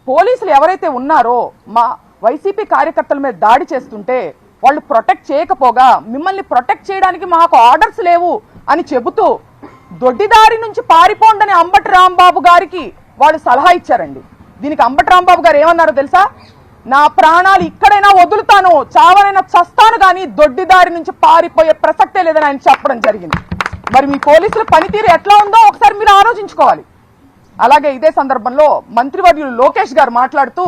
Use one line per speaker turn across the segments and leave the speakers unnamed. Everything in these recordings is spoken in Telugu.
పోలీసులు ఎవరైతే ఉన్నారో మా వైసీపీ కార్యకర్తల మీద దాడి చేస్తుంటే వాళ్ళు ప్రొటెక్ట్ చేయకపోగా మిమ్మల్ని ప్రొటెక్ట్ చేయడానికి మాకు ఆర్డర్స్ లేవు అని చెబుతూ దొడ్డిదారి నుంచి పారిపోండని అంబటి రాంబాబు గారికి వాళ్ళు సలహా ఇచ్చారండి. దీనికి అంబటి రాంబాబు గారు ఏమన్నారో తెలుసా? నా ప్రాణాలు ఇక్కడైనా వదులుతాను, చావనైనా చస్తాను, కానీ దొడ్డిదారి నుంచి పారిపోయే ప్రసక్తే లేదని ఆయన చెప్పడం జరిగింది. మరి మీ పోలీసుల పనితీరు ఎట్లా ఉందో ఒకసారి మీరు ఆలోచించుకోవాలి. అలాగే ఇదే సందర్భంలో మంత్రివర్యులు లోకేష్ గారు మాట్లాడుతూ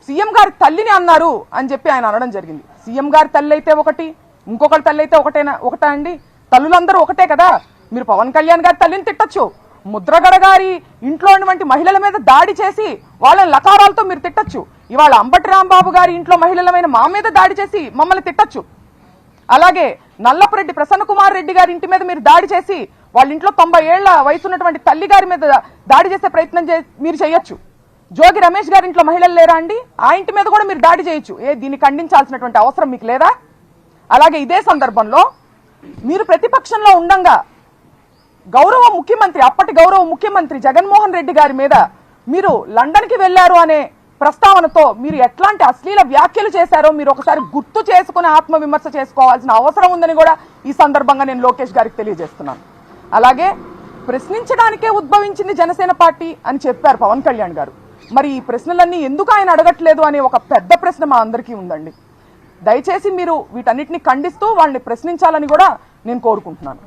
సీఎం గారి తల్లిని అన్నారు అని చెప్పి ఆయన అనడం జరిగింది. సీఎం గారి తల్లి అయితే ఒకటి, ఇంకొకరి తల్లి అయితే ఒకటా అండి? తల్లులందరూ ఒకటే కదా. మీరు పవన్ కళ్యాణ్ గారి తల్లిని తిట్టచ్చు, ముద్రగడ గారి ఇంట్లో ఉన్నటువంటి మహిళల మీద దాడి చేసి వాళ్ళని లకారాలతో మీరు తిట్టచ్చు. ఇవాళ అంబటి రాంబాబు గారి ఇంట్లో మహిళలమైన మా మీద దాడి చేసి మమ్మల్ని తిట్టచ్చు. అలాగే నల్లపురెడ్డి ప్రసన్న కుమార్ రెడ్డి గారి ఇంటి మీద మీరు దాడి చేసి వాళ్ళ ఇంట్లో 90 ఏళ్ల వయసు ఉన్నటువంటి తల్లి గారి మీద దాడి చేసే ప్రయత్నం మీరు చేయొచ్చు. జోగి రమేష్ గారి ఇంట్లో మహిళలు లేరా అండి? ఆ ఇంటి మీద కూడా మీరు దాడి చేయొచ్చు. దీన్ని ఖండించాల్సినటువంటి అవసరం మీకు లేదా? అలాగే ఇదే సందర్భంలో మీరు ప్రతిపక్షంలో ఉండంగా అప్పటి గౌరవ ముఖ్యమంత్రి జగన్మోహన్ రెడ్డి గారి మీద మీరు లండన్కి వెళ్లారు అనే ప్రస్తావనతో మీరు ఎట్లాంటి అశ్లీల వ్యాఖ్యలు చేశారో మీరు ఒకసారి గుర్తు చేసుకుని ఆత్మవిమర్శ చేసుకోవాల్సిన అవసరం ఉందని కూడా ఈ సందర్భంగా నేను లోకేష్ గారికి తెలియజేస్తున్నాను. అలాగే ప్రశ్నించడానికే ఉద్భవించింది జనసేన పార్టీ అని చెప్పారు పవన్ కళ్యాణ్ గారు. మరి ఈ ప్రశ్నలన్నీ ఎందుకు ఆయన అడగట్లేదు అనే ఒక పెద్ద ప్రశ్న మా అందరికీ ఉందండి. దయచేసి మీరు వీటన్నిటిని ఖండిస్తూ వాళ్ళని ప్రశ్నించాలని కూడా నేను కోరుకుంటున్నాను.